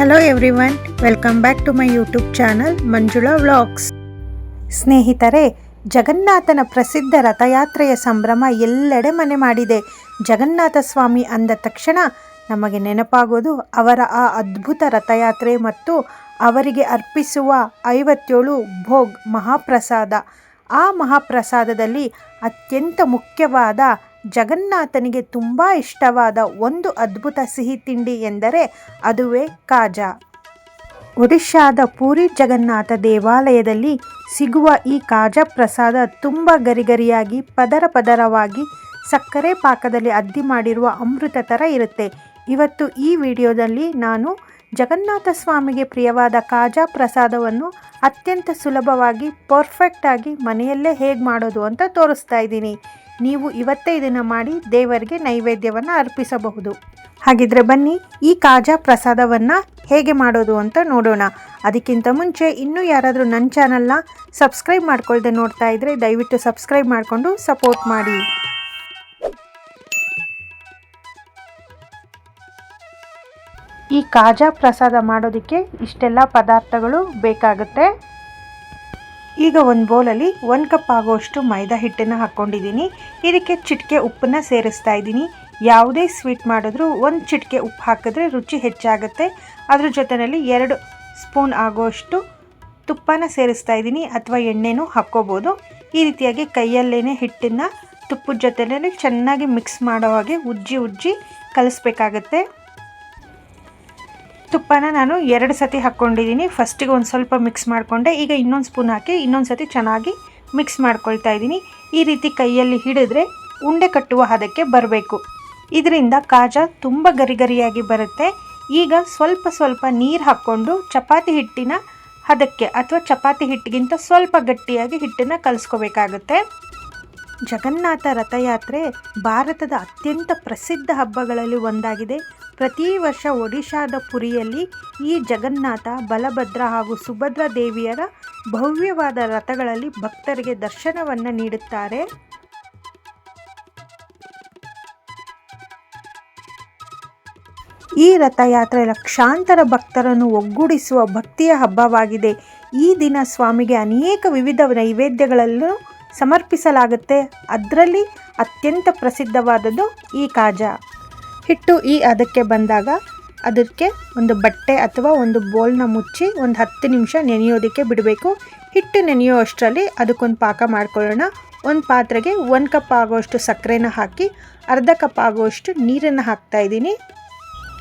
Hello everyone, welcome back to my YouTube channel Manjula vlogs. ಸ್ನೇಹಿತರೆ, ಜಗನ್ನಾಥನ ಪ್ರಸಿದ್ಧ ರಥಯಾತ್ರೆಯ ಸಂಭ್ರಮ ಎಲ್ಲೆಡೆ ಮನೆ ಮಾಡಿದೆ. ಜಗನ್ನಾಥ ಸ್ವಾಮಿ ಅಂದ ತಕ್ಷಣ ನಮಗೆ ನೆನಪಾಗೋದು ಅವರ ಆ ಅದ್ಭುತ ರಥಯಾತ್ರೆ ಮತ್ತು ಅವರಿಗೆ ಅರ್ಪಿಸುವ 57 ಭೋಗ್ ಮಹಾಪ್ರಸಾದ. ಆ ಮಹಾಪ್ರಸಾದದಲ್ಲಿ ಅತ್ಯಂತ ಮುಖ್ಯವಾದ ಜಗನ್ನಾಥನಿಗೆ ತುಂಬ ಇಷ್ಟವಾದ ಒಂದು ಅದ್ಭುತ ಸಿಹಿ ತಿಂಡಿ ಎಂದರೆ ಅದುವೇ ಕಾಜಾ. ಒಡಿಶಾದ ಪೂರಿ ಜಗನ್ನಾಥ ದೇವಾಲಯದಲ್ಲಿ ಸಿಗುವ ಈ ಕಾಜಾ ಪ್ರಸಾದ ತುಂಬ ಗರಿಗರಿಯಾಗಿ ಪದರ ಪದರವಾಗಿ ಸಕ್ಕರೆ ಪಾಕದಲ್ಲಿ ಅದ್ದಿ ಮಾಡಿರುವ ಅಮೃತ ಥರ ಇರುತ್ತೆ. ಇವತ್ತು ಈ ವಿಡಿಯೋದಲ್ಲಿ ನಾನು ಜಗನ್ನಾಥ ಸ್ವಾಮಿಗೆ ಪ್ರಿಯವಾದ ಕಾಜಾ ಪ್ರಸಾದವನ್ನು ಅತ್ಯಂತ ಸುಲಭವಾಗಿ ಪರ್ಫೆಕ್ಟಾಗಿ ಮನೆಯಲ್ಲೇ ಹೇಗೆ ಮಾಡೋದು ಅಂತ ತೋರಿಸ್ತಾ ಇದ್ದೀನಿ. ನೀವು ಇವತ್ತೇ ಇದನ್ನು ಮಾಡಿ ದೇವರಿಗೆ ನೈವೇದ್ಯವನ್ನು ಅರ್ಪಿಸಬಹುದು. ಹಾಗಿದ್ರೆ ಬನ್ನಿ ಈ ಕಾಜಾ ಪ್ರಸಾದವನ್ನು ಹೇಗೆ ಮಾಡೋದು ಅಂತ ನೋಡೋಣ. ಅದಕ್ಕಿಂತ ಮುಂಚೆ ಇನ್ನೂ ಯಾರಾದರೂ ನನ್ನ ಚಾನಲ್ನ ಸಬ್ಸ್ಕ್ರೈಬ್ ಮಾಡ್ಕೊಳ್ದೆ ನೋಡ್ತಾ ಇದ್ದರೆ ದಯವಿಟ್ಟು ಸಬ್ಸ್ಕ್ರೈಬ್ ಮಾಡಿಕೊಂಡು ಸಪೋರ್ಟ್ ಮಾಡಿ. ಈ ಕಾಜಾ ಪ್ರಸಾದ ಮಾಡೋದಕ್ಕೆ ಇಷ್ಟೆಲ್ಲ ಪದಾರ್ಥಗಳು ಬೇಕಾಗುತ್ತೆ. ಈಗ ಒಂದು ಬೌಲಲ್ಲಿ 1 ಕಪ್ ಆಗುವಷ್ಟು ಮೈದಾ ಹಿಟ್ಟನ್ನು ಹಾಕ್ಕೊಂಡಿದ್ದೀನಿ. ಇದಕ್ಕೆ ಚಿಟಿಕೆ ಉಪ್ಪನ್ನು ಸೇರಿಸ್ತಾ ಇದ್ದೀನಿ. ಯಾವುದೇ ಸ್ವೀಟ್ ಮಾಡಿದ್ರೂ 1 ಚಿಟಿಕೆ ಉಪ್ಪು ಹಾಕಿದ್ರೆ ರುಚಿ ಹೆಚ್ಚಾಗುತ್ತೆ. ಅದ್ರ ಜೊತೆಯಲ್ಲಿ 2 ಸ್ಪೂನ್ ಆಗುವಷ್ಟು ತುಪ್ಪನ ಸೇರಿಸ್ತಾ ಇದ್ದೀನಿ, ಅಥವಾ ಎಣ್ಣೆನೂ ಹಾಕ್ಕೋಬೋದು. ಈ ರೀತಿಯಾಗಿ ಕೈಯಲ್ಲೇ ಹಿಟ್ಟನ್ನು ತುಪ್ಪದ ಜೊತೆಯಲ್ಲಿ ಚೆನ್ನಾಗಿ ಮಿಕ್ಸ್ ಮಾಡೋ ಹಾಗೆ ಉಜ್ಜಿ ಕಲಿಸ್ಬೇಕಾಗತ್ತೆ. ತುಪ್ಪನ ನಾನು 2 ಸತಿ ಹಾಕ್ಕೊಂಡಿದ್ದೀನಿ. ಫಸ್ಟಿಗೆ ಒಂದು ಸ್ವಲ್ಪ ಮಿಕ್ಸ್ ಮಾಡಿಕೊಂಡೆ. ಈಗ ಇನ್ನೊಂದು ಸ್ಪೂನ್ ಹಾಕಿ ಇನ್ನೊಂದು ಸತಿ ಚೆನ್ನಾಗಿ ಮಿಕ್ಸ್ ಮಾಡ್ಕೊಳ್ತಾ ಇದ್ದೀನಿ. ಈ ರೀತಿ ಕೈಯಲ್ಲಿ ಹಿಡಿದ್ರೆ ಉಂಡೆ ಕಟ್ಟುವ ಹದಕ್ಕೆ ಬರಬೇಕು. ಇದರಿಂದ ಕಾಜಾ ತುಂಬ ಗರಿಗರಿಯಾಗಿ ಬರುತ್ತೆ. ಈಗ ಸ್ವಲ್ಪ ನೀರು ಹಾಕ್ಕೊಂಡು ಚಪಾತಿ ಹಿಟ್ಟಿನ ಹದಕ್ಕೆ ಅಥವಾ ಚಪಾತಿ ಹಿಟ್ಟಿಗಿಂತ ಸ್ವಲ್ಪ ಗಟ್ಟಿಯಾಗಿ ಹಿಟ್ಟನ್ನು ಕಲಿಸ್ಕೋಬೇಕಾಗುತ್ತೆ. ಜಗನ್ನಾಥ ರಥಯಾತ್ರೆ ಭಾರತದ ಅತ್ಯಂತ ಪ್ರಸಿದ್ಧ ಹಬ್ಬಗಳಲ್ಲಿ ಒಂದಾಗಿದೆ. ಪ್ರತಿ ವರ್ಷ ಒಡಿಶಾದ ಪುರಿಯಲ್ಲಿ ಈ ಜಗನ್ನಾಥ, ಬಲಭದ್ರ ಹಾಗೂ ಸುಭದ್ರ ದೇವಿಯರ ಭವ್ಯವಾದ ರಥಗಳಲ್ಲಿ ಭಕ್ತರಿಗೆ ದರ್ಶನವನ್ನು ನೀಡುತ್ತಾರೆ. ಈ ರಥಯಾತ್ರೆ ಲಕ್ಷಾಂತರ ಭಕ್ತರನ್ನು ಒಗ್ಗೂಡಿಸುವ ಭಕ್ತಿಯ ಹಬ್ಬವಾಗಿದೆ. ಈ ದಿನ ಸ್ವಾಮಿಗೆ ಅನೇಕ ವಿವಿಧ ನೈವೇದ್ಯಗಳನ್ನು ಸಮರ್ಪಿಸಲಾಗುತ್ತೆ. ಅದರಲ್ಲಿ ಅತ್ಯಂತ ಪ್ರಸಿದ್ಧವಾದದ್ದು ಈ ಕಾಜಾ. ಹಿಟ್ಟು ಈ ಅದಕ್ಕೆ ಬಂದಾಗ ಅದಕ್ಕೆ ಒಂದು ಬಟ್ಟೆ ಅಥವಾ ಒಂದು ಬೌಲ್ನ ಮುಚ್ಚಿ ಒಂದು 10 ನಿಮಿಷ ನೆನೆಯೋದಕ್ಕೆ ಬಿಡಬೇಕು. ಹಿಟ್ಟು ನೆನೆಯೋ ಅಷ್ಟರಲ್ಲಿ ಅದಕ್ಕೊಂದು ಪಾಕ ಮಾಡ್ಕೊಳ್ಳೋಣ. ಒಂದು ಪಾತ್ರೆಗೆ 1 ಕಪ್ ಆಗುವಷ್ಟು ಸಕ್ಕರೆನ ಹಾಕಿ ಅರ್ಧ ಕಪ್ ಆಗುವಷ್ಟು ನೀರನ್ನು ಹಾಕ್ತಾಯಿದ್ದೀನಿ.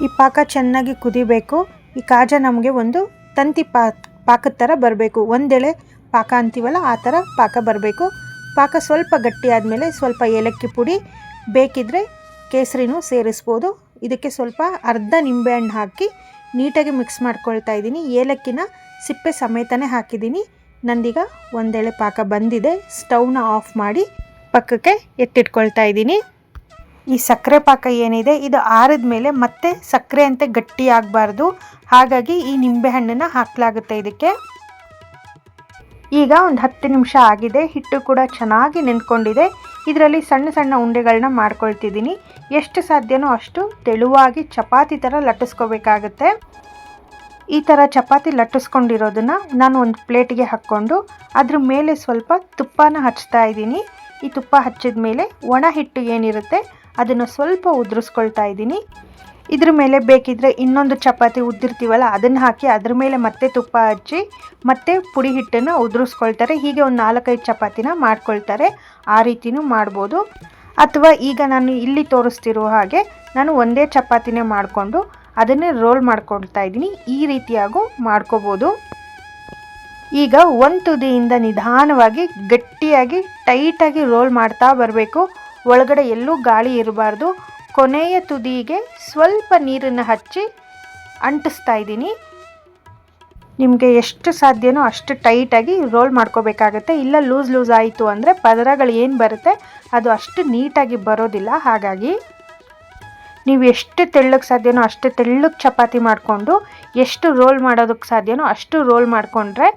ಈ ಪಾಕ ಚೆನ್ನಾಗಿ ಕುದಿಬೇಕು. ಈ ಕಾಜಾ ನಮಗೆ ಒಂದು ತಂತಿ ಪಾಕದ ಥರ ಬರಬೇಕು. ಒಂದೆಳೆ ಪಾಕ ಅಂತೀವಲ್ಲ ಆ ಥರ ಪಾಕ ಬರಬೇಕು. ಪಾಕ ಸ್ವಲ್ಪ ಗಟ್ಟಿ ಆದಮೇಲೆ ಸ್ವಲ್ಪ ಏಲಕ್ಕಿ ಪುಡಿ, ಬೇಕಿದ್ದರೆ ಕೇಸರಿನೂ ಸೇರಿಸ್ಬೋದು. ಇದಕ್ಕೆ ಸ್ವಲ್ಪ ಅರ್ಧ ನಿಂಬೆಹಣ್ಣು ಹಾಕಿ ನೀಟಾಗಿ ಮಿಕ್ಸ್ ಮಾಡ್ಕೊಳ್ತಾ ಇದ್ದೀನಿ. ಏಲಕ್ಕಿನ ಸಿಪ್ಪೆ ಸಮೇತನೇ ಹಾಕಿದ್ದೀನಿ. ನಂದೀಗ ಒಂದೆಳೆ ಪಾಕ ಬಂದಿದೆ. ಸ್ಟವ್ನ ಆಫ್ ಮಾಡಿ ಪಕ್ಕಕ್ಕೆ ಎತ್ತಿಟ್ಕೊಳ್ತಾ ಇದ್ದೀನಿ. ಈ ಸಕ್ಕರೆ ಪಾಕ ಏನಿದೆ ಇದು ಆರಿದ ಮೇಲೆ ಮತ್ತೆ ಸಕ್ಕರೆ ಅಂತೆ ಗಟ್ಟಿ ಆಗಬಾರ್ದು. ಹಾಗಾಗಿ ಈ ನಿಂಬೆಹಣ್ಣನ್ನು ಹಾಕಲಾಗುತ್ತೆ ಇದಕ್ಕೆ. ಈಗ ಒಂದು 10 ನಿಮಿಷ ಆಗಿದೆ. ಹಿಟ್ಟು ಕೂಡ ಚೆನ್ನಾಗಿ ನೆಂದ್ಕೊಂಡಿದೆ. ಇದರಲ್ಲಿ ಸಣ್ಣ ಉಂಡೆಗಳನ್ನ ಮಾಡ್ಕೊಳ್ತಿದ್ದೀನಿ. ಎಷ್ಟು ಸಾಧ್ಯನೋ ಅಷ್ಟು ತೆಳುವಾಗಿ ಚಪಾತಿ ಥರ ಲಟ್ಟಿಸ್ಕೋಬೇಕಾಗತ್ತೆ. ಈ ಥರ ಚಪಾತಿ ಲಟ್ಟಿಸ್ಕೊಂಡಿರೋದನ್ನು ನಾನು ಒಂದು ಪ್ಲೇಟಿಗೆ ಹಾಕ್ಕೊಂಡು ಅದ್ರ ಮೇಲೆ ಸ್ವಲ್ಪ ತುಪ್ಪನ ಹಚ್ತಾ ಇದ್ದೀನಿ. ಈ ತುಪ್ಪ ಹಚ್ಚಿದ ಮೇಲೆ ಒಣ ಹಿಟ್ಟು ಏನಿರುತ್ತೆ ಅದನ್ನು ಸ್ವಲ್ಪ ಉದುರಿಸ್ಕೊಳ್ತಾ ಇದ್ದೀನಿ. ಇದ್ರ ಮೇಲೆ ಬೇಕಿದ್ದರೆ ಇನ್ನೊಂದು ಚಪಾತಿ ಉದ್ದಿರ್ತೀವಲ್ಲ ಅದನ್ನು ಹಾಕಿ ಅದ್ರ ಮೇಲೆ ಮತ್ತೆ ತುಪ್ಪ ಹಚ್ಚಿ ಮತ್ತೆ ಪುಡಿ ಹಿಟ್ಟನ್ನು ಉದುರಿಸ್ಕೊಳ್ತಾರೆ. ಹೀಗೆ ಒಂದು 4-5 ಚಪಾತಿನ ಮಾಡ್ಕೊಳ್ತಾರೆ. ಆ ರೀತಿನೂ ಮಾಡ್ಬೋದು. ಅಥವಾ ಈಗ ನಾನು ಇಲ್ಲಿ ತೋರಿಸ್ತಿರೋ ಹಾಗೆ ನಾನು ಒಂದೇ ಚಪಾತಿನೇ ಮಾಡಿಕೊಂಡು ಅದನ್ನೇ ರೋಲ್ ಮಾಡ್ಕೊಳ್ತಾ ಇದ್ದೀನಿ. ಈ ರೀತಿಯಾಗೂ ಮಾಡ್ಕೋಬೋದು. ಈಗ ಒಂದು ತುದಿಯಿಂದ ನಿಧಾನವಾಗಿ ಗಟ್ಟಿಯಾಗಿ ಟೈಟಾಗಿ ರೋಲ್ ಮಾಡ್ತಾ ಬರಬೇಕು. ಒಳಗಡೆ ಎಲ್ಲೂ ಗಾಳಿ ಇರಬಾರ್ದು. ಕೊನೆಯ ತುದಿಗೆ ಸ್ವಲ್ಪ ನೀರನ್ನು ಹಚ್ಚಿ ಅಂಟಿಸ್ತಾ ಇದ್ದೀನಿ. ನಿಮಗೆ ಎಷ್ಟು ಸಾಧ್ಯನೋ ಅಷ್ಟು ಟೈಟಾಗಿ ರೋಲ್ ಮಾಡ್ಕೋಬೇಕಾಗತ್ತೆ. ಇಲ್ಲ ಲೂಸ್ ಆಯಿತು ಅಂದರೆ ಪದರಗಳು ಏನು ಬರುತ್ತೆ ಅದು ಅಷ್ಟು ನೀಟಾಗಿ ಬರೋದಿಲ್ಲ. ಹಾಗಾಗಿ ನೀವು ಎಷ್ಟು ತೆಳ್ಳಗೆ ಸಾಧ್ಯನೋ ಅಷ್ಟು ತೆಳ್ಳಗೆ ಚಪಾತಿ ಮಾಡಿಕೊಂಡು ಎಷ್ಟು ರೋಲ್ ಮಾಡೋದಕ್ಕೆ ಸಾಧ್ಯನೋ ಅಷ್ಟು ರೋಲ್ ಮಾಡಿಕೊಂಡ್ರೆ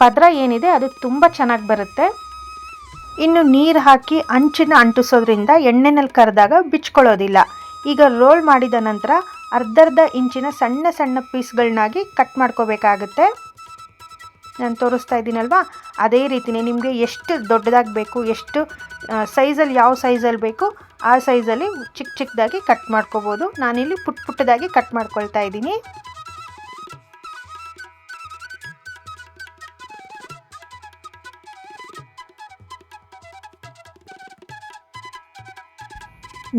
ಪದರ ಏನಿದೆ ಅದು ತುಂಬ ಚೆನ್ನಾಗಿ ಬರುತ್ತೆ. ಇನ್ನು ನೀರು ಹಾಕಿ ಅಂಚನ್ನು ಅಂಟಿಸೋದ್ರಿಂದ ಎಣ್ಣೆನಲ್ಲಿ ಕರೆದಾಗ ಬಿಚ್ಕೊಳ್ಳೋದಿಲ್ಲ. ಈಗ ರೋಲ್ ಮಾಡಿದ ನಂತರ ಅರ್ಧರ್ಧ ಇಂಚಿನ ಸಣ್ಣ ಸಣ್ಣ ಪೀಸ್ಗಳನ್ನಾಗಿ ಕಟ್ ಮಾಡ್ಕೋಬೇಕಾಗುತ್ತೆ. ನಾನು ತೋರಿಸ್ತಾ ಇದ್ದೀನಲ್ವಾ, ಅದೇ ರೀತಿಯೇ ನಿಮಗೆ ಎಷ್ಟು ದೊಡ್ಡದಾಗಿ ಬೇಕು, ಎಷ್ಟು ಸೈಜಲ್ಲಿ ಯಾವ ಸೈಜಲ್ಲಿ ಬೇಕು ಆ ಸೈಜಲ್ಲಿ ಚಿಕ್ಕ ಚಿಕ್ಕದಾಗಿ ಕಟ್ ಮಾಡ್ಕೋಬೋದು. ನಾನಿಲ್ಲಿ ಪುಟ್ಟದಾಗಿ ಕಟ್ ಮಾಡ್ಕೊಳ್ತಾ ಇದ್ದೀನಿ.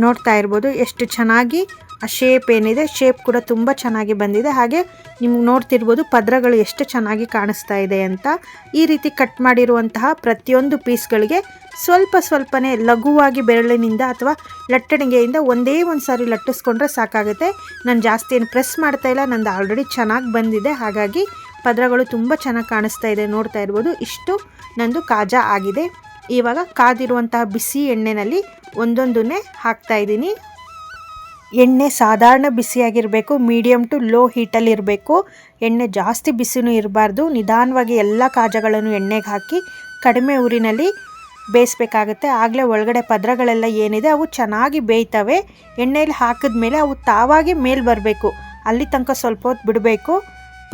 ನೋಡ್ತಾ ಇರ್ಬೋದು ಎಷ್ಟು ಚೆನ್ನಾಗಿ ಆ ಶೇಪ್ ಏನಿದೆ, ಶೇಪ್ ಕೂಡ ತುಂಬ ಚೆನ್ನಾಗಿ ಬಂದಿದೆ. ಹಾಗೆ ನಿಮ್ಗೆ ನೋಡ್ತಿರ್ಬೋದು ಪದರಗಳು ಎಷ್ಟು ಚೆನ್ನಾಗಿ ಕಾಣಿಸ್ತಾ ಇದೆ ಅಂತ. ಈ ರೀತಿ ಕಟ್ ಮಾಡಿರುವಂತಹ ಪ್ರತಿಯೊಂದು ಪೀಸ್ಗಳಿಗೆ ಸ್ವಲ್ಪನೇ ಲಘುವಾಗಿ ಬೆರಳಿನಿಂದ ಅಥವಾ ಲಟ್ಟಣಿಗೆಯಿಂದ ಒಂದೇ ಒಂದು ಸಾರಿ ಲಟ್ಟಿಸ್ಕೊಂಡ್ರೆ ಸಾಕಾಗುತ್ತೆ. ನಾನು ಜಾಸ್ತಿ ಏನು ಪ್ರೆಸ್ ಮಾಡ್ತಾ ಇಲ್ಲ, ನಂದು ಆಲ್ರೆಡಿ ಚೆನ್ನಾಗಿ ಬಂದಿದೆ. ಹಾಗಾಗಿ ಪದರಗಳು ತುಂಬ ಚೆನ್ನಾಗಿ ಕಾಣಿಸ್ತಾ ಇದೆ. ನೋಡ್ತಾ ಇರ್ಬೋದು ಇಷ್ಟು ನಂದು ಕಾಜಾ ಆಗಿದೆ. ಇವಾಗ ಕಾದಿರುವಂತಹ ಬಿಸಿ ಎಣ್ಣೆಯಲ್ಲಿ ಒಂದೊಂದನ್ನೇ ಹಾಕ್ತಾ ಇದ್ದೀನಿ. ಎಣ್ಣೆ ಸಾಧಾರಣ ಬಿಸಿಯಾಗಿರಬೇಕು, ಮೀಡಿಯಮ್ ಟು ಲೋ ಹೀಟಲ್ಲಿ ಇರಬೇಕು. ಎಣ್ಣೆ ಜಾಸ್ತಿ ಬಿಸಿನೂ ಇರಬಾರ್ದು. ನಿಧಾನವಾಗಿ ಎಲ್ಲ ಕಾಜಗಳನ್ನು ಎಣ್ಣೆಗೆ ಹಾಕಿ ಕಡಿಮೆ ಉರಿನಲ್ಲಿ ಬೇಯಿಸ್ಬೇಕಾಗುತ್ತೆ. ಆಗಲೇ ಒಳಗಡೆ ಪದರಗಳೆಲ್ಲ ಏನಿದೆ ಅವು ಚೆನ್ನಾಗಿ ಬೇಯ್ತವೆ. ಎಣ್ಣೆಯಲ್ಲಿ ಹಾಕಿದ ಮೇಲೆ ಅವು ತಾವಾಗಿ ಮೇಲೆ ಬರಬೇಕು, ಅಲ್ಲಿ ತನಕ ಸ್ವಲ್ಪ ಹೊತ್ತು ಬಿಡಬೇಕು.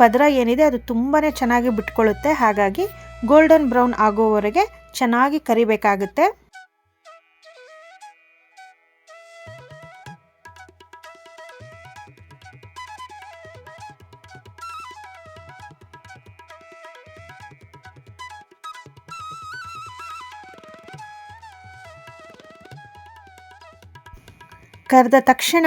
ಪದರ ಏನಿದೆ ಅದು ತುಂಬಾ ಚೆನ್ನಾಗಿ ಬಿಟ್ಕೊಳ್ಳುತ್ತೆ. ಹಾಗಾಗಿ ಗೋಲ್ಡನ್ ಬ್ರೌನ್ ಆಗೋವರೆಗೆ ಚೆನ್ನಾಗಿ ಕರಿಬೇಕಾಗುತ್ತೆ. ಕರೆದ ತಕ್ಷಣ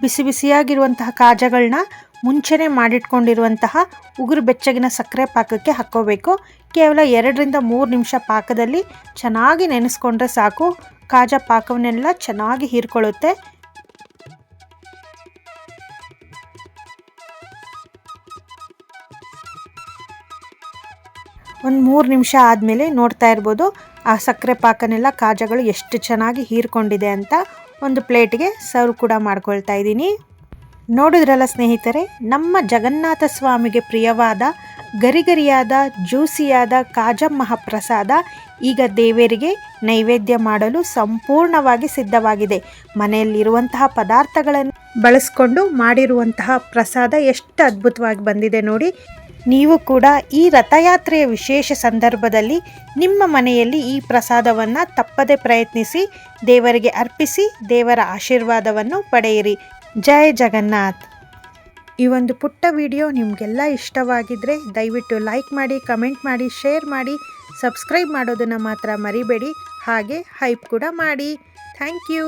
ಬಿಸಿ ಬಿಸಿಯಾಗಿರುವಂತಹ ಕಾಜಗಳನ್ನ ಮುಂಚೆನೇ ಮಾಡಿಟ್ಕೊಂಡಿರುವಂತಹ ಉಗುರು ಬೆಚ್ಚಗಿನ ಸಕ್ಕರೆ ಪಾಕಕ್ಕೆ ಹಾಕ್ಕೋಬೇಕು. ಕೇವಲ 2 ರಿಂದ 3 ನಿಮಿಷ ಪಾಕದಲ್ಲಿ ಚೆನ್ನಾಗಿ ನೆನೆಸ್ಕೊಂಡ್ರೆ ಸಾಕು. ಕಾಜಾ ಪಾಕವನ್ನೆಲ್ಲ ಚೆನ್ನಾಗಿ ಹೀರ್ಕೊಳ್ಳುತ್ತೆ. ಒಂದು 3 ನಿಮಿಷ ಆದಮೇಲೆ ನೋಡ್ತಾ ಇರ್ಬೋದು ಆ ಸಕ್ಕರೆ ಪಾಕನೆಲ್ಲ ಕಾಜಗಳು ಎಷ್ಟು ಚೆನ್ನಾಗಿ ಹೀರ್ಕೊಂಡಿದೆ ಅಂತ. ಒಂದು ಪ್ಲೇಟ್ಗೆ ಸರ್ವ್ ಕೂಡ ಮಾಡ್ಕೊಳ್ತಾ ಇದ್ದೀನಿ. ನೋಡಿದ್ರಲ್ಲ ಸ್ನೇಹಿತರೆ, ನಮ್ಮ ಜಗನ್ನಾಥ ಸ್ವಾಮಿಗೆ ಪ್ರಿಯವಾದ ಗರಿಗರಿಯಾದ ಜ್ಯೂಸಿಯಾದ ಕಾಜಾ ಮಹಾಪ್ರಸಾದ ಈಗ ದೇವರಿಗೆ ನೈವೇದ್ಯ ಮಾಡಲು ಸಂಪೂರ್ಣವಾಗಿ ಸಿದ್ಧವಾಗಿದೆ. ಮನೆಯಲ್ಲಿರುವಂತಹ ಪದಾರ್ಥಗಳನ್ನು ಬಳಸ್ಕೊಂಡು ಮಾಡಿರುವಂತಹ ಪ್ರಸಾದ ಎಷ್ಟು ಅದ್ಭುತವಾಗಿ ಬಂದಿದೆ ನೋಡಿ. ನೀವು ಕೂಡ ಈ ರಥಯಾತ್ರೆಯ ವಿಶೇಷ ಸಂದರ್ಭದಲ್ಲಿ ನಿಮ್ಮ ಮನೆಯಲ್ಲಿ ಈ ಪ್ರಸಾದವನ್ನು ತಪ್ಪದೆ ಪ್ರಯತ್ನಿಸಿ, ದೇವರಿಗೆ ಅರ್ಪಿಸಿ, ದೇವರ ಆಶೀರ್ವಾದವನ್ನು ಪಡೆಯಿರಿ. ಜೈ ಜಗನ್ನಾಥ್. ಈ ಒಂದು ಪುಟ್ಟ ವಿಡಿಯೋ ನಿಮಗೆಲ್ಲ ಇಷ್ಟವಾಗಿದ್ದರೆ ದಯವಿಟ್ಟು ಲೈಕ್ ಮಾಡಿ, ಕಮೆಂಟ್ ಮಾಡಿ, ಶೇರ್ ಮಾಡಿ, ಸಬ್ಸ್ಕ್ರೈಬ್ ಮಾಡೋದನ್ನು ಮಾತ್ರ ಮರಿಬೇಡಿ. ಹಾಗೆ ಹೈಪ್ ಕೂಡ ಮಾಡಿ. Thank you.